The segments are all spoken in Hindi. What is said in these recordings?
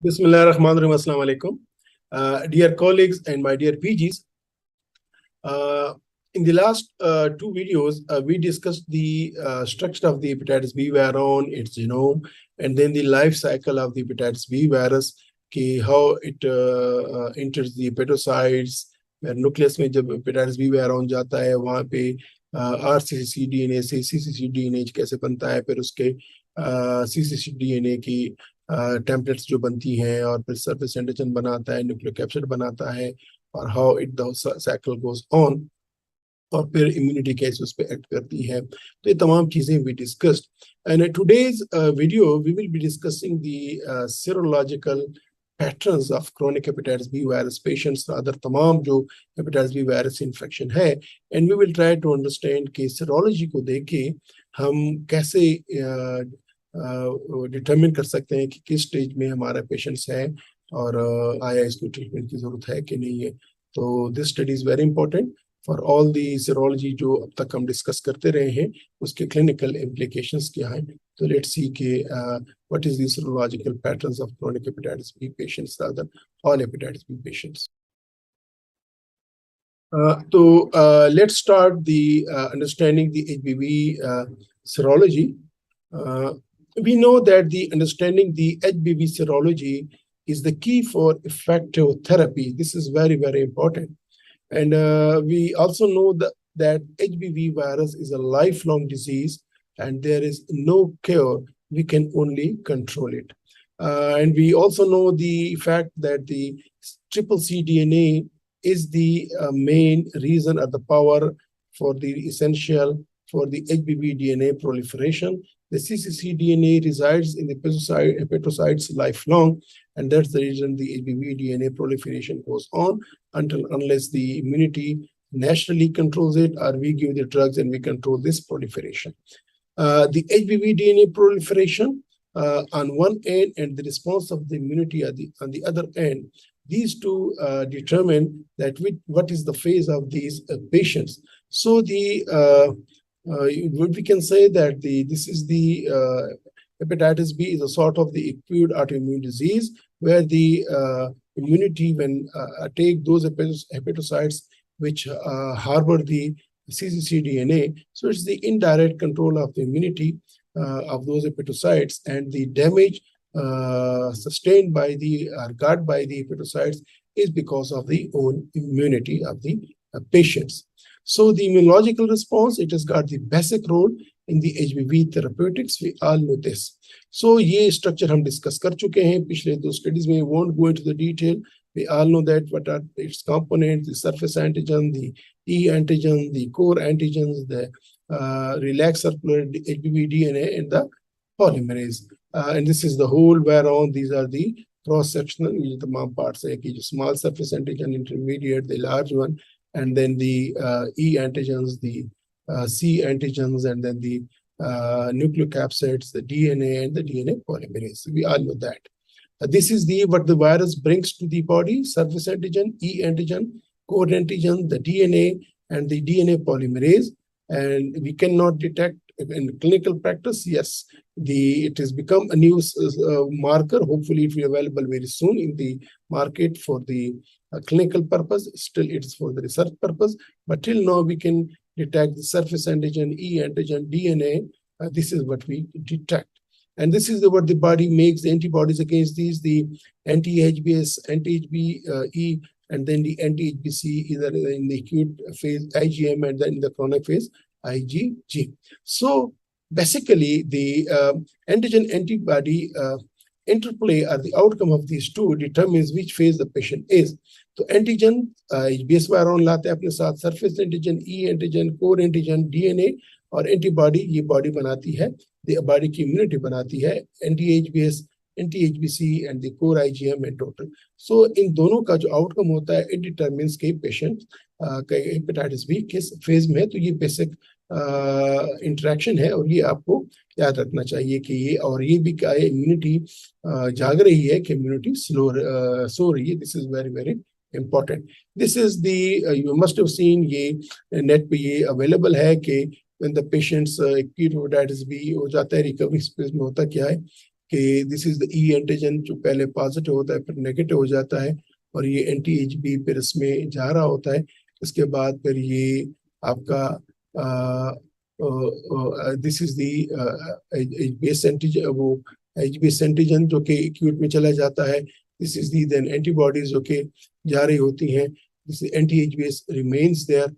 Bismillahirrahmanirrahim. Assalamu alaikum. Dear colleagues and my dear PGs, in the last two videos, we discussed the structure of the hepatitis B virus, its genome, and then the life cycle of the hepatitis B virus, how it enters the hepatocytes, where nucleus में जब hepatitis B virus जाता है वहाँ पे RCC DNA से CCC DNA कैसे बनता है, फिर उसके CCC DNA की टेम्पलेट्स जो बनती हैं और फिर सरफेस एंटीजन बनाता है, न्यूक्लियोकैप्सिड बनाता है और how it the cycle goes on और फिर इम्यूनिटी कैसे उस पर एक्ट करती है। तो ये तमाम चीजें we discussed and today's video we will be discussing the serological patterns of chronic hepatitis B virus patients, other तमाम जो हेपेटाइटिस बी वायरस इन्फेक्शन है, and we will try to understand कि सीरोलॉजी को देख के हम कैसे डिटरमिन कर सकते हैं कि किस स्टेज में हमारा पेशेंट्स है और आया इसको ट्रीटमेंट की जरूरत है कि नहीं है। तो this study is very important for all the serology जो अब तक हम डिस्कस करते रहे हैं, उसके क्लिनिकल इम्प्लीकेशंस क्या हैं। तो लेट्स सी के what is the serological patterns of chronic hepatitis B patients rather all hepatitis B patients. Let's start the understanding the HBV serology. We know that the understanding the HBV serology is the key for effective therapy. This is very, very important. And we also know that HBV virus is a lifelong disease and there is no cure. We can only control it. And we also know the fact that the triple C DNA is the main reason or the power for the essential for the HBV DNA proliferation. The CCC DNA resides in the hepatocytes lifelong, and that's the reason the HBV DNA proliferation goes on unless the immunity naturally controls it, or we give the drugs and we control this proliferation. The HBV DNA proliferation on one end and the response of the immunity on the other end, these two determine that what is the phase of these patients. So what we can say that this is the hepatitis B is a sort of the acute autoimmune disease where the immunity when take those hepatocytes which harbor the CCC DNA. So it's the indirect control of the immunity of those hepatocytes, and the damage sustained by the got by the hepatocytes is because of the own immunity of the patients. So the immunological response, it has got the basic role in the HBV therapeutics. We all know this. So ये structure हम discuss कर चुके हैं पिछले दो studies में. Won't go into the detail. We all know that what are its components: the surface antigen, the E antigen, the core antigens, the relaxed circular HBV DNA, and the polymerase. And this is the whole whereon these are the cross-sectional parts, small surface antigen, intermediate, the large one, and then the E antigens, the C antigens, and then the nucleocapsids, the DNA, and the DNA polymerase. We all know that. This is what the virus brings to the body: surface antigen, E antigen, core antigen, the DNA, and the DNA polymerase. And we cannot detect in clinical practice. Yes, it has become a new marker. Hopefully, it will be available very soon in the market for the clinical purpose. Still, it's for the research purpose. But till now, we can detect the surface antigen, E antigen, DNA. This is what we detect. And this is what the body makes the antibodies against these, the anti-HBs, anti-HBe, and then the anti-HBc, either in the acute phase IgM and then in the chronic phase IgG. So basically, the antigen-antibody interplay or the outcome of these two determines which phase the patient is. So antigen, HBs virus लाते हैं अपने साथ, surface antigen, E antigen, core antigen, DNA और एंटीबॉडी, ये बॉडी बनाती है, बॉडी की इम्यूनिटी बनाती है, एंटी-HBs, anti-HBc and the core IgM and total. So इन दोनों का जो आउटकम होता है, it determines के पेशेंट का हेपेटाइटिस बी किस फेज में है. तो ये बेसिक इंटरेक्शन है और ये आपको याद रखना चाहिए कि ये भी क्या है, इम्यूनिटी जाग रही है कि इम्यूनिटी सो रही है. This is very very important. This is you must have seen ये नेट पे ये अवेलेबल है कि when the patients acute hepatitis B हो जाता है, रिकवरी स्पेस में होता क्या है कि this is the E antigen जो पहले पॉजिटिव होता है फिर नेगेटिव हो जाता है और ये एंटी एच बी फिर इसमें जा रहा होता है। इसके बाद फिर ये आपका this is the base antigen, वो एच बेस एंटीजन जो कि एक्यूट में चला जाता है। This is the then antibodies जो कि जा रही होती हैं। This anti H base remains there.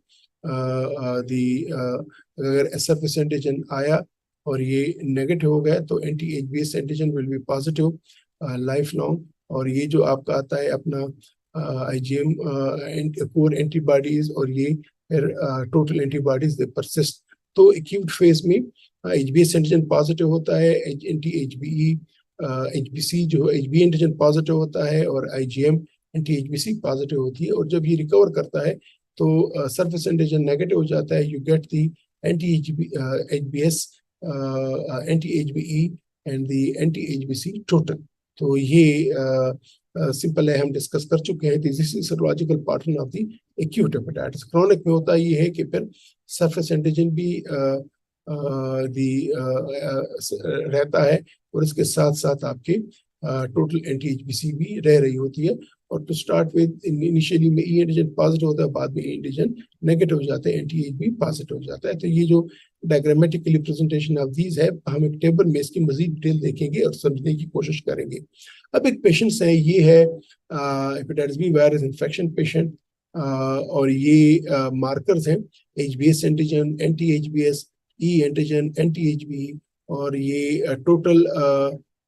अगर सरफेस एंटीजन आया और ये नेगेटिव हो गया तो anti H base antigen will be positive life long. और ये जो आपका आता है अपना IgM कोर एंटीबॉडीज और ये फिर टोटल एंटीबॉडीज दे परसिस्ट। तो एक्यूट फेज में HBs एंटीजन पॉजिटिव होता है, एंटी HBE HBC जो HB एंटीजन पॉजिटिव होता है और IgM एंटी HBC पॉजिटिव होती है। और जब ये रिकवर करता है तो सरफेस एंटीजन नेगेटिव हो जाता है, you get the anti HBS anti HBE and the anti HBC total. तो ये सिंपल है, हम डिस्कस कर चुके हैं। This is serological pattern of the acute hepatitis. Chronic में होता ये है कि फिर सरफेस एंटीजन भी रहता है और इसके साथ साथ आपके टोटल एंटी एचबीसी भी रह रही होती है। और टू स्टार्ट विद इनिशियली में ई एंटीजन पॉजिटिव होता है, बाद में ई एंटीजन नेगेटिव हो जाता है, एंटी एच बी पॉजिटिव हो जाता है। तो ये जो डायग्रामेटिकली प्रेजेंटेशन ऑफ दीज है, हम एक टेबल में इसकी मजीद डिटेल देखेंगे और समझने की कोशिश करेंगे। अब एक पेशेंट्स है, ये है hepatitis B virus infection patient और ये मार्कर्स हैं HBs antigen, anti HBs, E antigen, anti HBE और ये टोटल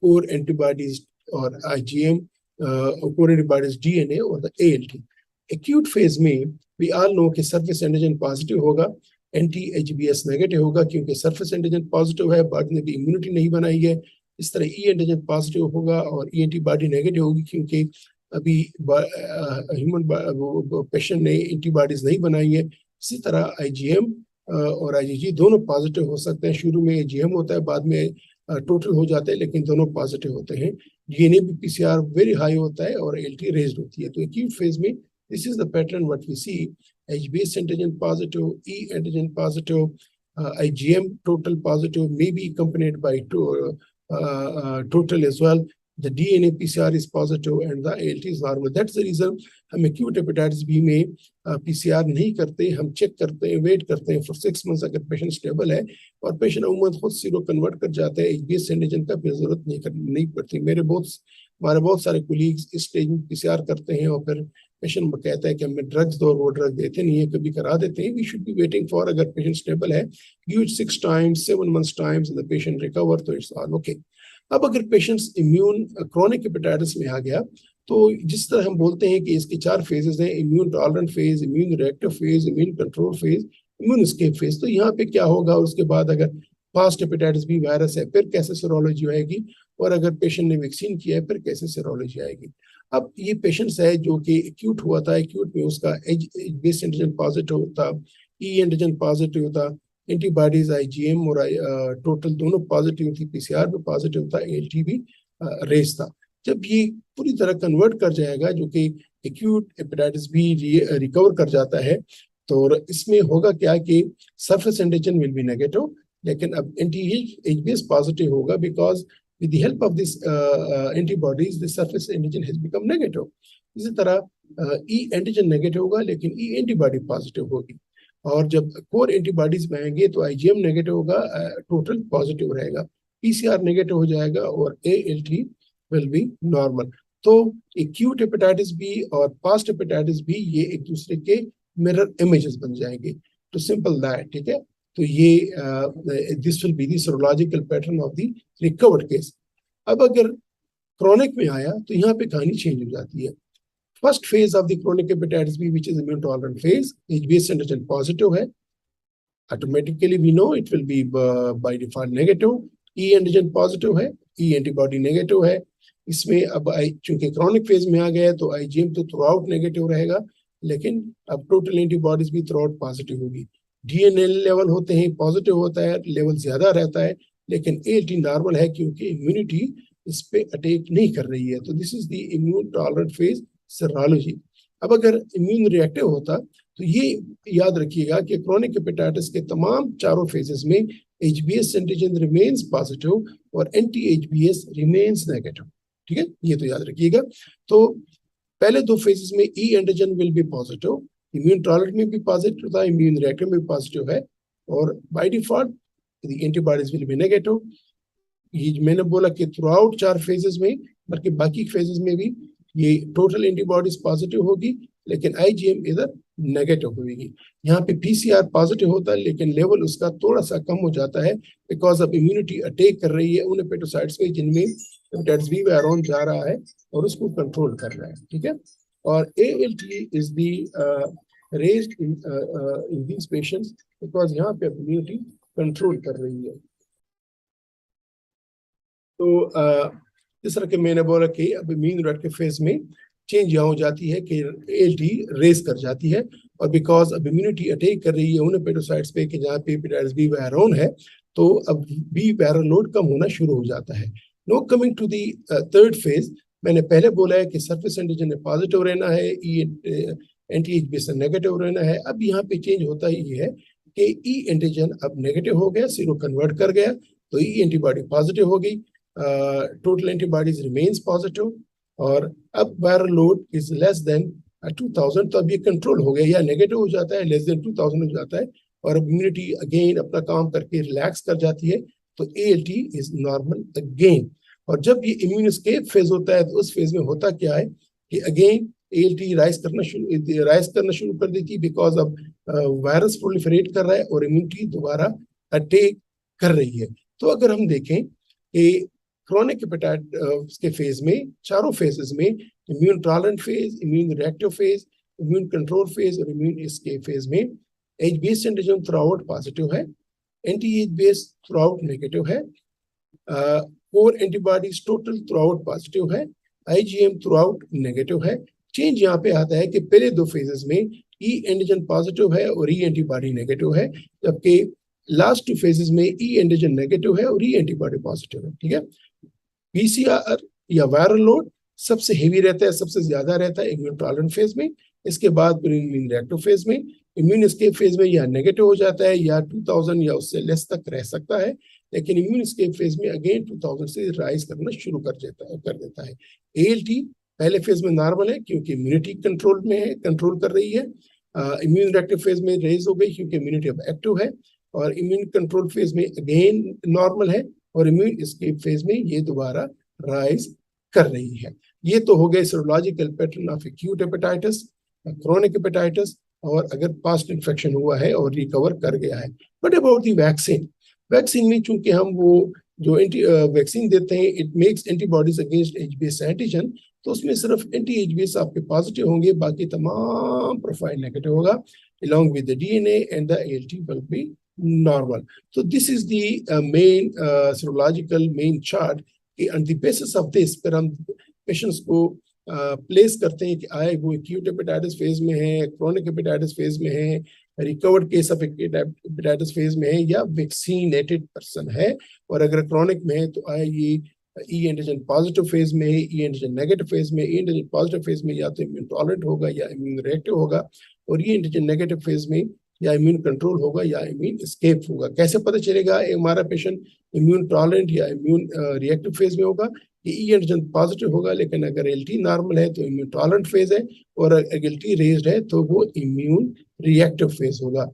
कोर एंटीबॉडीज और IgM कोर एंटीबॉडीज DNA और द ALT। एक्यूट फेज में वी ऑल नो कि सरफेस एंटीजन पॉजिटिव होगा, एंटी HBs नेगेटिव होगा क्योंकि सरफेस एंटीजन पॉजिटिव है, बॉडी ने भी इम्यूनिटी नहीं बनाई है। इस तरह ई एंटीजन पॉजिटिव होगा और ई एंटीबॉडी नेगेटिव होगी क्योंकि अभी ह्यूमन पेशेंट ने एंटीबॉडीज नहीं बनाई है। इसी तरह IgM और IgG दोनों पॉजिटिव हो सकते हैं। शुरू में IgM होता है, बाद में टोटल हो जाता है, लेकिन दोनों पॉजिटिव होते हैं। DNA भी PCR वेरी हाई होता है और ALT रेज्ड होती है। तो एक्यूट फेज में this is the pattern what we see, HBs antigen positive, E antigen positive, IgM total positive may be accompanied by total as well. The DNA PCR is positive and the ALT is normal. That's the reason हम acute hepatitis B में PCR नहीं करते, हम चेक करते हैं, वेट करते हैं for 6 months। अगर पेशेंट स्टेबल है और पेशेंट अमूमन खुद सीरो कन्वर्ट कर जाते हैं, HBs एंटीजन का फिर जरूरत नहीं पड़ती। हमारे बहुत सारे कोलीग्स इस स्टेज में PCR करते हैं और फिर पेशेंट कहता है कि हमें ड्रग्स दो, वो ड्रग देते नहीं है, कभी करा देते हैं। We should be waiting for, अगर पेशेंट स्टेबल है, use 6 times 7 months times the patient recover, तो इट्स ऑल ओके। अब अगर पेशेंट्स इम्यून क्रोनिक हेपेटाइटिस में आ गया तो जिस तरह हम बोलते हैं कि इसके 4 फेजेस हैं, immune tolerant phase, immune reactive phase, immune control phase, immune escape phase. तो यहाँ पे क्या होगा, उसके बाद अगर पास्ट हेपेटाइटिस बी वायरस है फिर कैसे सीरोलॉजी आएगी, और अगर पेशेंट ने वैक्सीन किया है फिर कैसे सीरोलॉजी आएगी। अब ये पेशेंट्स है जो कि एक्यूट हुआ था, एक्यूट में उसका बेस एंटीजन पॉजिटिव था, ई एंटीजन पॉजिटिव था, एंटीबॉडीज IgM और टोटल दोनों पॉजिटिव थी, PCR भी पॉजिटिव था, ALT भी रेस था। जब ये पूरी तरह कन्वर्ट कर जाएगा, जो कि एक्यूट हेपेटाइटिस बी रिकवर कर जाता है, तो इसमें होगा क्या कि surface antigen will B negative, लेकिन अब एंटी HBs पॉजिटिव होगा because with the help of this antibodies the surface antigen has become negative। इसी तरह E एंटीजन नेगेटिव होगा लेकिन E एंटीबॉडी पॉजिटिव होगी, और जब कोर एंटीबॉडीज में आएंगे तो IgM नेगेटिव होगा, टोटल पॉजिटिव रहेगा, PCR नेगेटिव हो जाएगा और ALT विल बी नॉर्मल। तो एक्यूट हेपेटाइटिस बी और पास्ट हेपेटाइटिस बी ये एक दूसरे के मिरर इमेजेस बन जाएंगे। तो सिंपल दैट, ठीक है। तो ये this will be the serological pattern of the recovered case. अब अगर क्रोनिक में आया तो यहाँ पे कहानी चेंज हो जाती है। First phase of the chronic hepatitis B which is immune tolerant phase, HBs antigen positive है, automatically we know it will be by default negative. E antigen positive है, ई एंटीबॉडी नेगेटिव है। इसमें अब चूंकि क्रोनिक फेज में आ गया है तो IgM तो थ्रू आउट नेगेटिव रहेगा, लेकिन अब टोटल एंटीबॉडीज भी थ्रू आउट पॉजिटिव होगी। DNA लेवल होते हैं, पॉजिटिव होता है, लेवल ज्यादा रहता है, लेकिन ALT नॉर्मल है क्योंकि इम्यूनिटी इस पे अटैक नहीं कर रही है। तो this is the immune tolerant phase serology. अब अगर इम्यून रिएक्टिव होता तो ये याद रखिएगा कि क्रोनिक हेपेटाइटिस के तमाम चारों फेजेस में HBs एंटीजन रिमेन्स पॉजिटिव और anti-HBs रिमेन्स नेगेटिव। ठीक है, ये तो याद रखिएगा। तो पहले दो फेजेस में E antigen will be positive, immune tolerant में भी पॉजिटिव था, इम्यून रिएक्टिव में भी पॉजिटिव है, और by default the antibodies will be negative. ये मैंने बोला कि थ्रू आउट 4 फेजेस में, बल्कि बाकी फेजेस में भी ये टोटल एंटीबॉडीज पॉजिटिव होगी, लेकिन IgM इधर नेगेटिव होगी। यहाँ पे PCR पॉजिटिव होता है, लेकिन लेवल उसका थोड़ा सा कम हो जाता है, बिकॉज अब इम्यूनिटी अटैक कर रही है उन हेपेटोसाइट्स पे जिनमें हेपेटाइटिस बी वायरस जा रहा है और उसको कंट्रोल कर रहा है। ठीक है, और ALT is the raised in these patients because यहाँ पे इम्यूनिटी कंट्रोल कर रही है। तो जिस तरह के मैंने बोला कि अब इम्यून रेट के फेज में चेंज यहाँ हो जाती है कि ALT रेज कर जाती है, और बिकॉज अब इम्यूनिटी अटैक कर रही है उन हेपेटोसाइट्स पे कि जहाँ पे हेपेटाइटिस बी वायरस है, तो अब बी वायरल लोड कम होना शुरू हो जाता है। No coming to the third phase, मैंने पहले बोला है कि सरफेस एंटीजन में पॉजिटिव रहना है, एंटी-HB से नेगेटिव रहना है। अब यहाँ पे चेंज होता ही है कि ई एंटीजन अब नेगेटिव हो गया, सीरो कन्वर्ट कर गया, तो ई एंटीबॉडी पॉजिटिव हो गई, टोटल एंटीबॉडीज रिमेन्स पॉजिटिव, और अब viral load is less than 2000, तो अब ये कंट्रोल हो गया, या नेगेटिव हो जाता है, लेस देन 2000 हो जाता है, और इम्यूनिटी अगेन अपना काम करके रिलैक्स कर जाती है, तो ALT इज नॉर्मल अगेन। और जब ये इम्यून एस्केप फेज होता है, तो उस फेज में होता क्या है कि अगेन ALT राइज करना शुरू कर देती है, बिकॉज अब वायरस प्रोलिफरेट कर रहा है और इम्यूनिटी दोबारा अटैक कर रही है। तो अगर हम देखें कि क्रोनिक हेपेटाइटिस के फेज में, चारों फेजेस में, immune tolerant phase, immune reactive phase, immune control phase और इम्यून एस्केप फेज में HBs antigen through out positive है, anti-HBs थ्रू आउट नेगेटिव है, core antibodies total through out positive है, IgM थ्रू आउट नेगेटिव है। चेंज यहाँ पे आता है कि पहले दो फेजेस में ई एंटीजन पॉजिटिव है और ई एंटीबॉडी नेगेटिव है, जबकि लास्ट 2 फेजेस में ई एंटीजन नेगेटिव है और ई एंटीबॉडी पॉजिटिव है। ठीक है, PCR या वायरल लोड सबसे हेवी रहता है, सबसे ज्यादा रहता है इम्यून टॉलरेंट फेज में, इसके बाद इम्यून रिएक्टिव फेज में, इम्यून एस्केप फेज में या नेगेटिव हो जाता है या 2000 या उससे लेस तक रह सकता है, लेकिन इम्यून एस्केप फेज में अगेन 2000 से राइज करना शुरू कर देता है। ALT पहले फेज में नॉर्मल है क्योंकि इम्यूनिटी कंट्रोल में है, कंट्रोल कर रही है, इम्यून रिएक्टिव फेज में रेज हो गई क्योंकि इम्यूनिटी अब एक्टिव है, और इम्यून कंट्रोल फेज में अगेन नॉर्मल है, और इम्यून एस्केप फेज में ये दोबारा राइज कर रही है। ये तो हो गए serological pattern of acute hepatitis, chronic hepatitis, और अगर पास्ट इन्फेक्शन हुआ है और रिकवर कर गया है। But about the vaccine, vaccine में चूंकि हम वो जो वैक्सीन देते हैं it makes antibodies against HBs antigen, तो उसमें सिर्फ एंटी-HBs आपके पॉजिटिव होंगे, बाकी तमाम प्रोफाइल नेगेटिव होगा, along with the DNA and the ALT will be normal. So this is the main serological main chart कि on the basis of this पर हम पेशेंट्स को प्लेस करते हैं कि आए वो एक्यूट हेपेटाइटिस फेज में है, क्रोनिक हेपेटाइटिस फेज में है, recovered case of hepatitis phase में है, या वैक्सीनेटेड पर्सन है, और अगर क्रोनिक में है तो आए ये ई एंटीजन पॉजिटिव फेज में है, ई एंटीजन नेगेटिव फेज में, ई एंटीजन पॉजिटिव फेज में या तो इम्यून टॉलरेंट होगा या इम्यून रिएक्टिव होगा, और ई एंटीजन नेगेटिव फेज में या इम्यून कंट्रोल होगा या इम्यून एस्केप होगा। कैसे पता चलेगा हमारा पेशेंट इम्यून टॉलरेंट या इम्यून रिएक्टिव फेज में होगा? ये ई एंटीजन पॉजिटिव होगा, लेकिन अगर LT नॉर्मल है तो इम्यून टॉलरेंट फेज है, और अगर LT रेज्ड है तो वो इम्यून रिएक्टिव फेज होगा।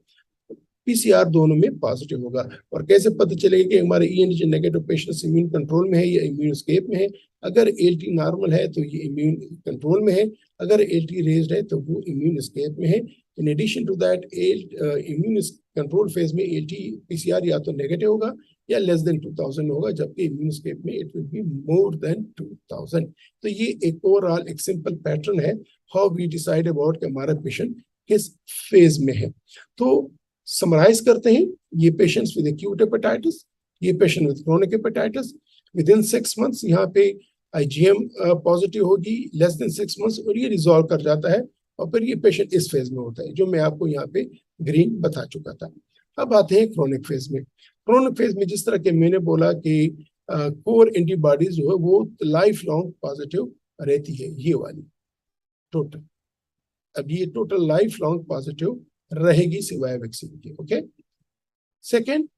PCR दोनों में पॉजिटिव होगा। और कैसे पता चलेगा कि हमारे ई antigen negative patients immune control में है या इम्यून एस्केप में है? अगर LT नॉर्मल है तो ये इम्यून कंट्रोल में है, अगर LT रेज्ड है तो वो इम्यून एस्केप में है। In addition to that immune control phase में LT PCR या तो नेगेटिव होगा या लेस देन 2000 होगा, जबकि इम्यून एस्केप में it will be more than 2000। तो ये एक ओवरऑल एक सिंपल पैटर्न है हाउ वी डिसाइड अबाउट कि हमारा पेशेंट किस फेज में है। तो समराइज करते हैं, ये पेशेंट्स विद एक्यूट हेपेटाइटिस, ये patient with chronic hepatitis, with in 6 months यहाँ पे IgM पॉजिटिव होगी, लेस देन 6 months, और ये रिजॉल्व कर जाता है, और फिर ये पेशेंट इस फेज में होता है जो मैं आपको यहाँ पे ग्रीन बता चुका था। अब आते हैं क्रोनिक फेज में। क्रोनिक फेज में जिस तरह के मैंने बोला कि कोर एंटीबॉडीज जो है वो लाइफ लॉन्ग पॉजिटिव रहती है, ये वाली टोटल, अब ये टोटल लाइफ लॉन्ग पॉजिटिव रहेगी सिवाय वैक्सीन के। ओके, सेकेंड,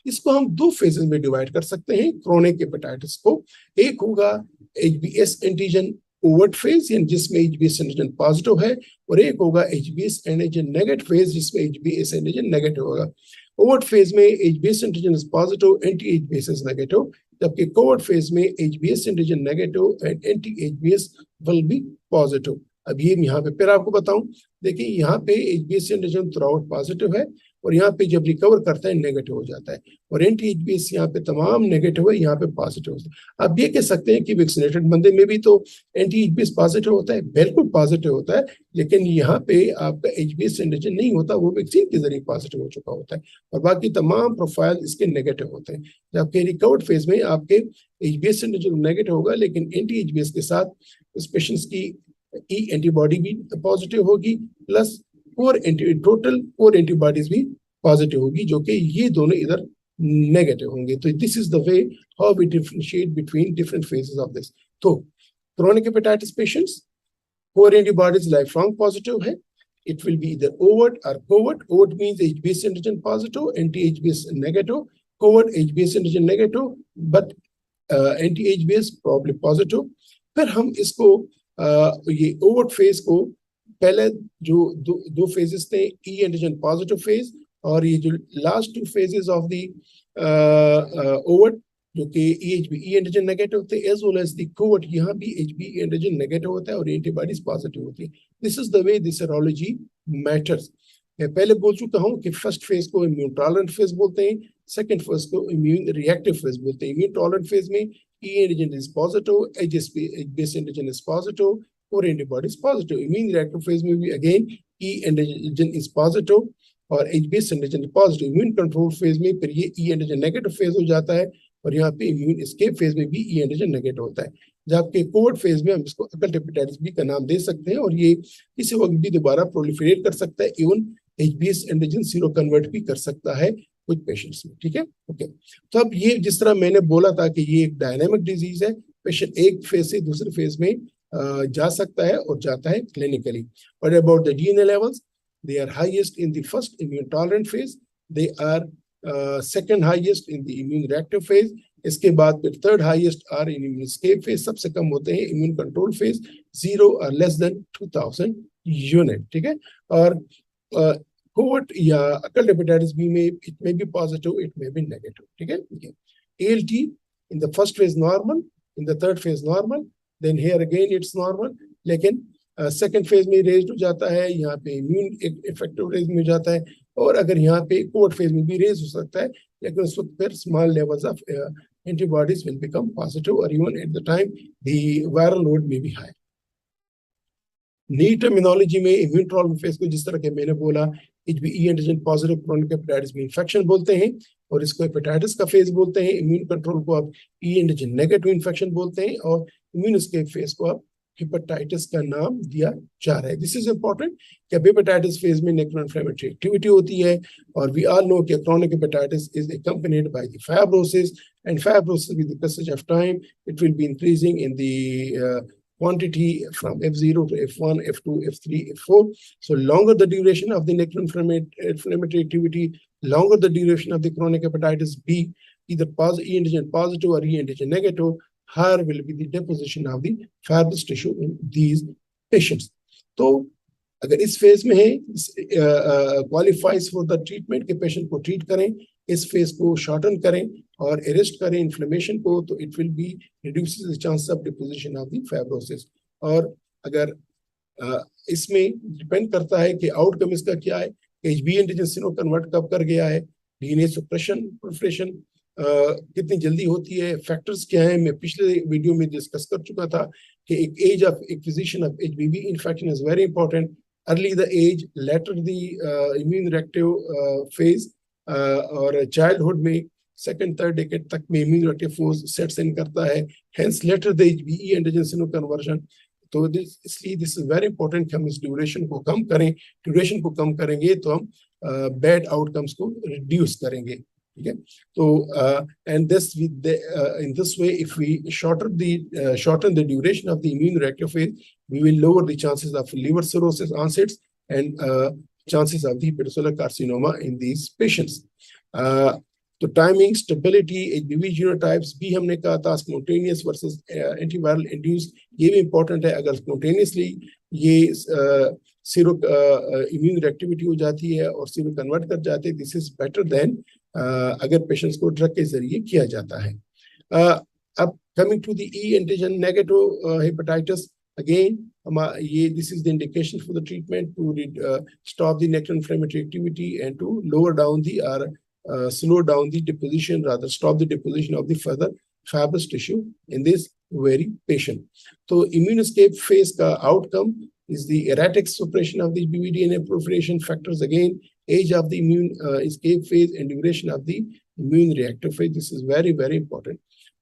इसको हम दो फेजेस में डिवाइड कर सकते हैं क्रोनिक हेपेटाइटिस को। एक होगा HBs एंटीजन ओवर्ट फेज, यानी जिसमें HBs एंटीजन पॉजिटिव है, और एक होगा HBs एंटीजन नेगेटिव फेज, जिसमें HBs एंटीजन नेगेटिव होगा। ओवर्ट फेज में HBs antigen is positive, anti HBs is negative, जबकि कोवर्ट फेज में HBs antigen negative and anti HBs will be positive. अब ये यहाँ पे फिर आपको बताऊं, देखिए यहाँ पे HBs एंटीजन थ्रूआउट पॉजिटिव है, और यहाँ पे जब रिकवर करता है नेगेटिव हो जाता है, और एंटी HBs यहाँ पे तमाम नेगेटिव है, यहाँ पे पॉजिटिव होता है। आप ये कह सकते हैं कि वैक्सीनेटेड बंदे में भी तो एंटी HBs पॉजिटिव होता है, बिल्कुल पॉजिटिव होता है, लेकिन यहाँ पे आपका HBs एंटीजन नहीं होता, वो वैक्सीन के जरिए पॉजिटिव हो चुका होता है, और बाकी तमाम प्रोफाइल इसके नेगेटिव होते हैं। जबकि रिकवर्ड फेज में आपके HBs एंटीजन नेगेटिव होगा, लेकिन एंटी HBs के साथ उस पेशेंट्स की ई एंटीबॉडी भी पॉजिटिव होगी, प्लस टोटल 4 एंटीबॉडीज भी पॉजिटिव होगी, जो कि ये दोनों इधर नेगेटिव होंगे। तो this is the way how we differentiate between different phases of this. तो chronic hepatitis patients 4 antibodies life long positive है, it will be either overt or covert. Overt means HBs antigen positive, anti-HBs negative. Covert HBs antigen negative, but anti-HBs probably positive. फिर हम इसको ये ओवर्ट फेज को पहले जो दो फेजेस थे, ई एंटीजन पॉजिटिव फेज, और ये जो last 2 phases of the overt जो कि ई एंटीजन नेगेटिव थे, as well as the covert, यहाँ भी HB एंटीजन नेगेटिव होता है और एंटीबॉडीज पॉजिटिव होती है। This is the way this serology matters. मैं पहले बोल चुका हूँ कि फर्स्ट फेज को इम्यून टॉलरेंट फेज बोलते हैं, सेकंड फेज को इम्यून रिएक्टिव फेज बोलते हैं। इम्यून टॉलरेंट फेज में E antigen is positive, HBs antigen is positive और antibodies positive. Immune reactive phase में भी again E antigen is positive और HBs antigen positive. Immune control phase में फिर ये ई एंटीजन नेगेटिव फेज हो जाता है, और यहाँ पे इम्यून एस्केप फेज में भी ई एंटीजन नेगेटिव होता है। जबकि कोवर्ट फेज में हम इसको अकल्ट हेपेटाइटिस बी का नाम दे सकते हैं, और ये किसी वक्त भी दोबारा प्रोलिफरेट कर सकता है, even HBs antigen seroconvert भी कर सकता है कुछ पेशेंट्स में। ठीक है, ओके। तो अब ये जिस तरह मैंने बोला था कि ये एक डायनामिक डिजीज है, पेशेंट एक फेज से दूसरे फेज में जा सकता है और जाता है clinically. What about the DNA levels? They are highest in the first immune tolerant phase. They are second highest in the immune reactive phase. इसके बाद फिर third highest are in immune escape phase, सबसे कम होते हैं इम्यून कंट्रोल फेज, 0 और लेस देन 2000 यूनिट। ठीक है, और कोवर्ट या अकल्ट हेपेटाइटिस बी में it may be positive, it may be negative. ठीक है, ALT in the first phase normal, in the third phase normal, then here again it's normal, लेकिन सेकेंड फेज में रेज हो जाता है, यहाँ पे इम्यून इफेक्टिव रेज में हो जाता है, और अगर यहाँ पे कोवर्ट फेज में भी रेज हो सकता है, लेकिन उस वक्त फिर small levels of antibodies will become positive, or even at the time the viral load may be high. नई टर्मिनोलॉजी में इम्यून टॉलरेंट फेज को जिस तरह के मैंने बोला, HBe antigen positive chronic hepatitis में इंफेक्शन बोलते हैं, और इसको हेपेटाइटिस का फेज बोलते हैं। इम्यून कंट्रोल को आप E एंटीजन नेगेटिव इंफेक्शन बोलते हैं, और इम्यून एस्केप फेज को आप हेपेटाइटिस का नाम दिया जा रहा है। दिस इज इंपॉर्टेंट कि हेपेटाइटिस फेज में नेक्रो इन्फ्लेमेटरी एक्टिविटी होती है, और वी ऑल नो कि chronic hepatitis is accompanied by the fibrosis, and fibrosis with the passage of time it will be increasing in the quantity from F0 to F1, F2, F3, F4. So longer the duration of the necro-inflammatory activity, longer the duration of the chronic hepatitis B, either E antigen positive or E antigen negative, higher will be the deposition of the fibrous tissue in these patients. तो अगर इस फेज में है, क्वालिफाइज फॉर द ट्रीटमेंट के पेशेंट को ट्रीट करें, इस फेज को शॉर्टन करें और अरेस्ट करें इन्फ्लेमेशन को, तो it will B reduces the chance of deposition of the fibrosis. और अगर इसमें डिपेंड करता है कि आउटकम इसका क्या है, HB एंटीजन सीरो कन्वर्ट कब कर गया है, DNA सप्रेशन प्रोलिफरेशन कितनी जल्दी होती है, फैक्टर्स क्या है। मैं पिछले वीडियो में डिस्कस कर चुका था कि एक age of acquisition of HBV infection is very important. Early the age, later the immune reactive phase, और चाइल्डहुड में सेकंड थर्ड डेकेड तक में immune reactive force sets in करता है, hence later the HBe antigen seroconversion. तो इसलिए दिस इज वेरी इंपॉर्टेंट कि हम इस ड्यूरेशन को कम करें। ड्यूरेशन को कम करेंगे तो हम बैड आउटकम्स को रिड्यूस करेंगे। ठीक है, तो and this in this way, if we shorten the duration of the immune reactive phase, we will lower the chances of liver cirrhosis onsets and chances of the hepatocellular carcinoma in these patients. तो टाइमिंग, स्टेबिलिटी, एचबीवी जीनोटाइप्स भी हमने कहा था, स्पॉन्टेनियस वर्सेस एंटीवायरल इंड्यूस, ये भी इंपॉर्टेंट है। अगर स्पॉन्टेनियसली ये सीरो इम्यून रिएक्टिविटी हो जाती है और सीरो कन्वर्ट कर जाते हैं, दिस इज बेटर देन अगर पेशेंट्स को ड्रग के जरिए किया जाता है। अब coming to the E antigen negative hepatitis, again ये this is the indication for the treatment to stop the nectar inflammatory activity and to lower down the slow down the deposition, rather stop the deposition of the further fibrous tissue in this very patient. So immune escape phase ka outcome is the erratic suppression of the BBDNA proliferation factors, again age of the immune escape phase and duration of the immune reactive phase. This is very very important.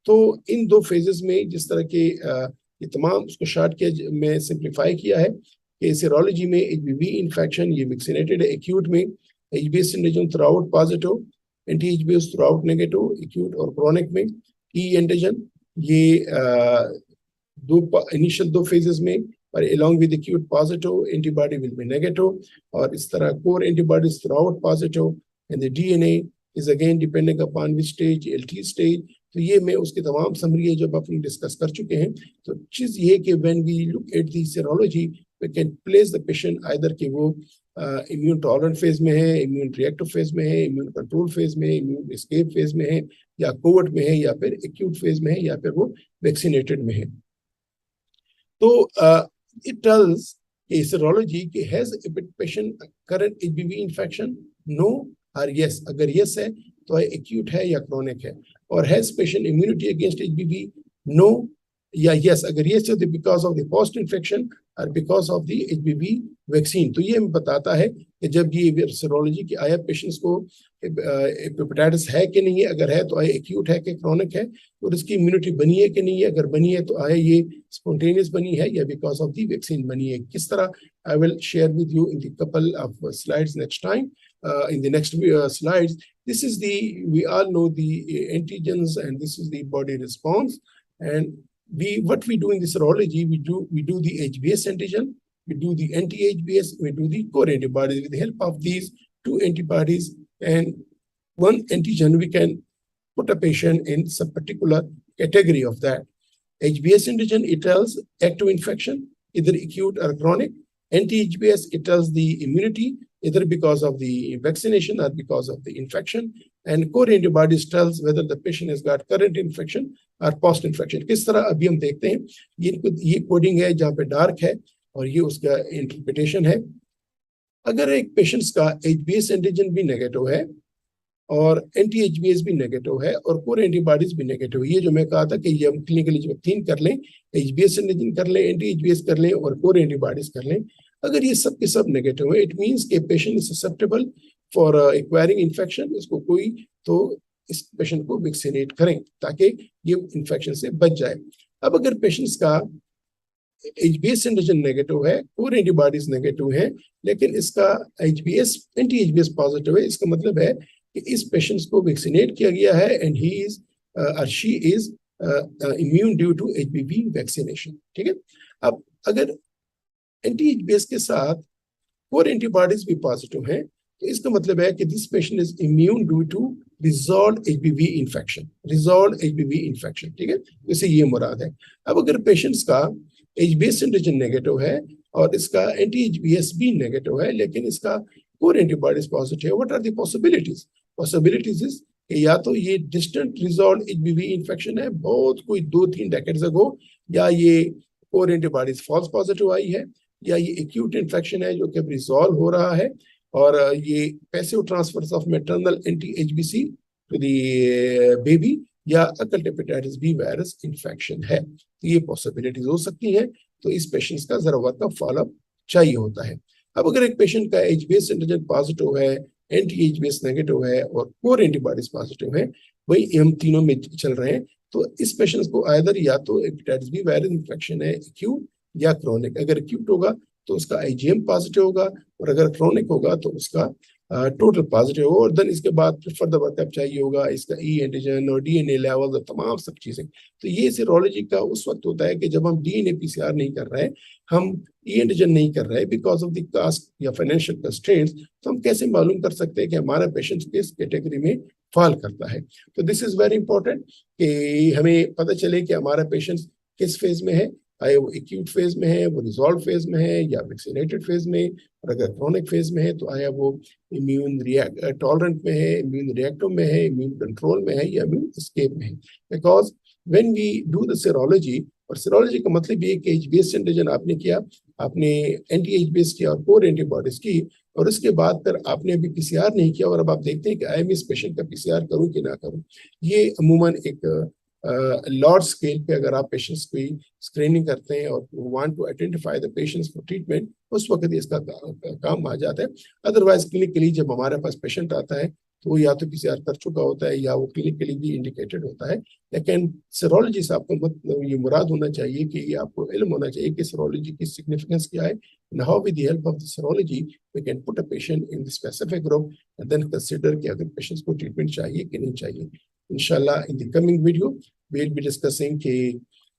तो इन दो फेजेस में जिस तरह के ये तमाम उसको शॉर्ट किया में सिंप्लीफाई किया है कि सीरोलॉजी में एचबीवी इन्फेक्शन ये वैक्सीनेटेड है, एक्यूट में HBs syndrome throughout positive, anti HBs throughout negative, acute और क्रोनिक में ई एंटीजन ये दो इनिशियल दो फेजेस में, और along with acute positive antibody will be negative, और इस तरह core antibodies throughout positive, and the DNA is again depending upon which stage, LT stage. तो ये मैं उसके तमाम समरी है जब अपनी डिस्कस कर चुके हैं। तो चीज ये कि when we look at the serology, we can place the patient either कि वो इम्यून टॉलरेंट फेज में है, इम्यून रिएक्टिव फेज में है, इम्यून कंट्रोल फेज में है, इम्यून एस्केप फेज में है, या कोविड में है, या फिर एक्यूट फेज में है, या फिर वो वैक्सीनेटेड में है। तो it tells a serology कि has a patient current HBV infection, no or yes. अगर yes है तो acute है या chronic है, और has patient immunity against HBV, no या yes. अगर yes है तो because of the post infection और because of the HBV vaccine. तो ये हमें बताता है कि जब ये serology की आया पेशेंट्स को हेपेटाइटिस है कि नहीं है, अगर है तो आए एक्यूट है कि क्रोनिक है, और इसकी इम्यूनिटी बनी है कि नहीं है, अगर बनी है तो आए ये स्पॉन्टेनियस बनी है या बिकॉज ऑफ दी वैक्सीन बनी है। किस तरह, I will share with you in the couple of slides next time, in the next slides. This is we all know the antigens, and this is the body response. And what we do in the serology, we do the HBS antigen, we do the anti-HBS, we do the core antibodies. With the help of these two antibodies and one antigen, we can put a patient in some particular category of that. HBS antigen, it tells active infection, either acute or chronic. Anti-HBS, it tells the immunity, either because of the vaccination or because of the infection. And core antibodies tells whether the patient has got current infection or post infection. किस तरह अभी हम देखते हैं, ये कोडिंग है जहाँ पे डार्क है, और ये उसका इंटरप्रिटेशन है। अगर एक पेशेंट्स का HBS एंटीजन भी नेगेटिव है और एंटी HBS भी नेगेटिव है और कोर एंटीबॉडीज भी नेगेटिव है, ये जो मैं कहा था कि ये हम क्लिनिकली जब 3 कर लें, HBS एंटीजन कर लें, एंटी HBS कर लें और कोर एंटीबॉडीज कर लें, अगर ये सब के सब नेगेटिव है, इट मींस के patient is susceptible for acquiring infection. इसको कोई तो इस पेशेंट को वैक्सीनेट करें ताकि ये इन्फेक्शन से बच जाए। अब अगर पेशेंट्स का HBS एंटीजन नेगेटिव है, कोर एंटीबॉडीज नेगेटिव है, लेकिन इसका HBS एंटी HBS पॉजिटिव है, इसका मतलब है कि इस पेशेंट्स को वैक्सीनेट किया गया है एंड ही इज और she is immune due to HBV vaccination. ठीक है, अब अगर एंटी HBS के साथ कोर एंटीबॉडीज भी पॉजिटिव हैं, तो इसका मतलब है कि this patient is immune due to resolve HBV infection, resolve HBV infection. ठीक है, इसे ये मुराद है। अब अगर पेशेंट्स का HBS एंटीजन नेगेटिव है और इसका एंटी HBS भी नेगेटिव है, लेकिन इसका कोर एंटीबॉडीज पॉजिटिव है, what are the possibilities? Possibilities is या तो ये डिस्टेंट रिजॉल्व HBV इन्फेक्शन है बहुत कोई 2-3 डेकेड्स अगो, या ये कोर एंटीबॉडीज फॉल्स पॉजिटिव आई है, या ये एक्यूट इन्फेक्शन है जो कि अब रिजॉल्व हो रहा है, और ये passive transfer of maternal anti HBC to the baby, या occult hepatitis B virus infection है। तो ये पॉसिबिलिटीज हो सकती हैं। तो इस पेशेंट्स का जरा वक्त का फॉलोअप चाहिए होता है। अब अगर एक पेशेंट का HBS एंटीजन पॉजिटिव है, एंटी HBS नेगेटिव है और कोर एंटीबॉडीज पॉजिटिव है, वही हम तीनों में चल रहे हैं, तो इस पेशेंट्स को आइदर या तो हेपेटाइटिस बी वायरस इन्फेक्शन है एक्यूट या क्रोनिक। अगर एक्यूट होगा तो उसका IgM पॉजिटिव होगा, और अगर क्रोनिक होगा तो उसका टोटल पॉजिटिव हो, और देन इसके बाद फिर फर्दर वर्कअप चाहिए होगा, इसका ई एंटीजन और डीएनए लेवल और तमाम सब चीजें। तो ये सीरोलॉजी का उस वक्त होता है कि जब हम डीएनए पीसीआर नहीं कर रहे हैं, हम ई एंटीजन नहीं कर रहे हैं बिकॉज ऑफ द कास्ट या फाइनेंशियल कंस्ट्रेंट्स, तो हम कैसे मालूम कर सकते हैं कि हमारा पेशेंट किस कैटेगरी में फॉल करता है। तो दिस इज वेरी इंपॉर्टेंट कि हमें पता चले कि हमारा पेशेंट किस फेज में है, आए वो एक्यूट फेज में है, वो रिजॉल्व फेज में है, या वैक्सीनेटेड फेज में, और अगर क्रोनिक फेज में है तो आया वो इम्यून टॉलरेंट में है, इम्यून रिएक्टिव में है, इम्यून कंट्रोल में है, या इम्यून एस्केप में है। Because when we do the serology, और सेरोलॉजी का मतलब ये कि एच बेस्ड एंटीजन आपने किया, आपने एंटी एच बेस्ड किया और कोर एंटीबॉडीज की, और उसके बाद फिर आपने अभी पीसीआर नहीं किया, और अब आप देखते हैं कि आई एम इस पेशेंट का पीसीआर करूं कि ना करूं। ये अमूमन एक लार्ज स्केल पे अगर आप पेशेंट्स की स्क्रीनिंग करते हैं और want to identify the patients for treatment, उस वक्त इसका काम आ जाता है। अदरवाइज क्लिनिकली जब हमारे पास पेशेंट आता है तो वो या तो पीसीआर कर चुका होता है, या वो क्लिनिकली भी इंडिकेटेड होता है। लेकिन सेरोलॉजी से आपको मतलब ये मुराद होना चाहिए कि ये आपको इल्म होना चाहिए कि सेरोलॉजी की सिग्निफिकेंस क्या है, and how with the help of the serology we can put a patient in the specific group, and then consider कि अगर पेशेंट्स को ट्रीटमेंट चाहिए कि नहीं चाहिए। इंशाल्लाह in the coming video we'll be discussing कि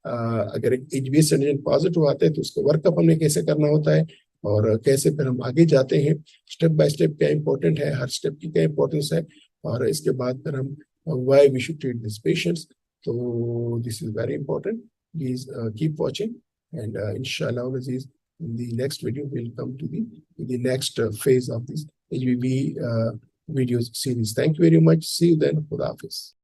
अगर H B S antigen positive आता है तो उसको वर्कअप हमें कैसे करना होता है, और कैसे फिर हम आगे जाते हैं, स्टेप बाय स्टेप क्या इंपॉर्टेंट है, हर स्टेप की क्या इंपॉर्टेंस है, और इसके बाद फिर हम why we should treat this patients. तो this is very important, please keep watching, and इंशाल्लाह अजीज in the next video we'll come to the next phase of this HBV videos series. Thank you very much. See you then. Khuda Hafiz.